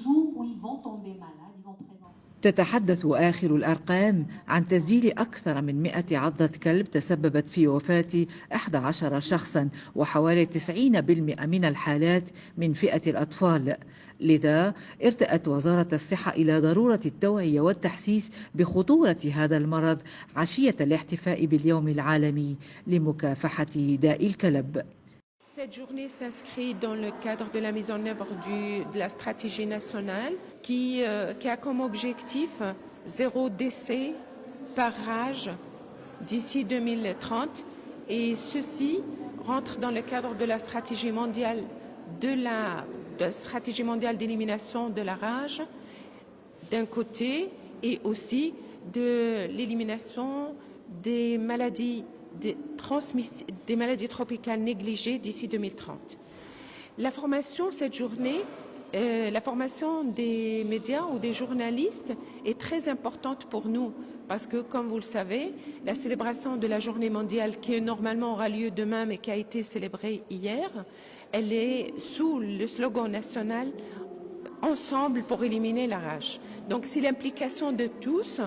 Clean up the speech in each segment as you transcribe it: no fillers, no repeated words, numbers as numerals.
jour où ils vont tomber malades, ils vont présenter. تتحدث آخر الأرقام عن تسجيل أكثر من 100 عضة كلب تسببت في وفاة 11 شخصا، وحوالي 90% من الحالات من فئة الأطفال. لذا ارتأت وزارة الصحة إلى ضرورة التوعية والتحسيس بخطورة هذا المرض عشية الاحتفاء باليوم العالمي لمكافحة داء الكلب. Cette journée s'inscrit dans le cadre de la mise en œuvre de la stratégie nationale qui a comme objectif 0 décès par rage d'ici 2030, et ceci rentre dans le cadre de la stratégie mondiale d'élimination de la rage d'un côté, et aussi de l'élimination des maladies tropicales négligées d'ici 2030. La formation cette journée, la formation des médias ou des journalistes est très importante pour nous, parce que, comme vous le savez, la célébration de la journée mondiale, qui normalement aura lieu demain mais qui a été célébrée hier, elle est sous le slogan national « Ensemble pour éliminer la rage ». Donc c'est l'implication de tous,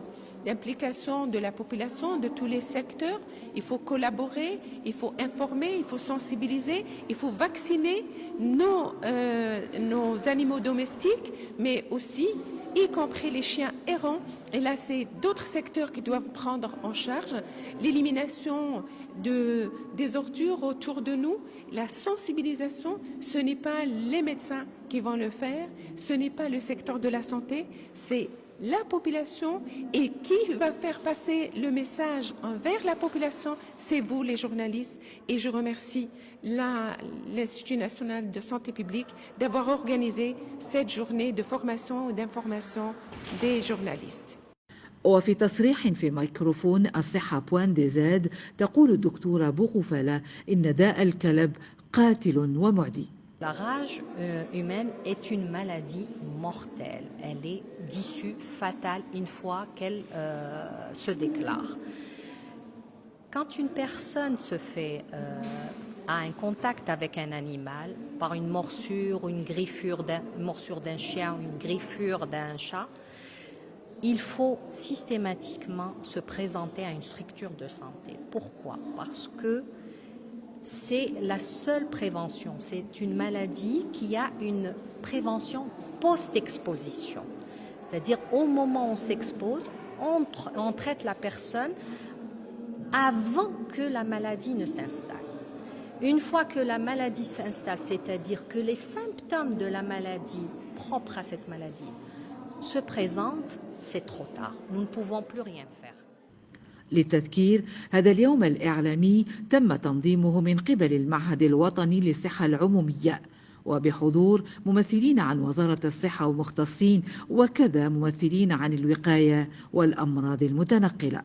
l'implication de la population, de tous les secteurs. Il faut collaborer, il faut informer, il faut sensibiliser, il faut vacciner nos animaux domestiques, mais aussi, y compris les chiens errants. Et là, c'est d'autres secteurs qui doivent prendre en charge l'élimination des ordures autour de nous. La sensibilisation, ce n'est pas les médecins qui vont le faire, ce n'est pas le secteur de la santé, c'est la population. Et qui va faire passer le message envers la population? C'est vous, les journalistes. Et je remercie l'Institut national de santé publique d'avoir organisé cette journée de formation et d'information des journalistes. وفي تصريح في ميكروفون الصحة بوان دي زاد تقول الدكتورة بوغوفالا إن داء الكلب قاتل ومعدي. La rage humaine est une maladie mortelle. Elle est d'issue fatale une fois qu'elle se déclare. Quand une personne a un contact avec un animal par une morsure ou une morsure d'un chien ou une griffure d'un chat, il faut systématiquement se présenter à une structure de santé. Pourquoi? Parce que c'est la seule prévention. C'est une maladie qui a une prévention post-exposition. C'est-à-dire au moment où on s'expose, on traite la personne avant que la maladie ne s'installe. Une fois que la maladie s'installe, c'est-à-dire que les symptômes de la maladie propres à cette maladie se présentent, c'est trop tard. Nous ne pouvons plus rien faire. للتذكير، هذا اليوم الإعلامي تم تنظيمه من قبل المعهد الوطني للصحة العمومية، وبحضور ممثلين عن وزارة الصحة ومختصين، وكذا ممثلين عن الوقاية والأمراض المتنقلة.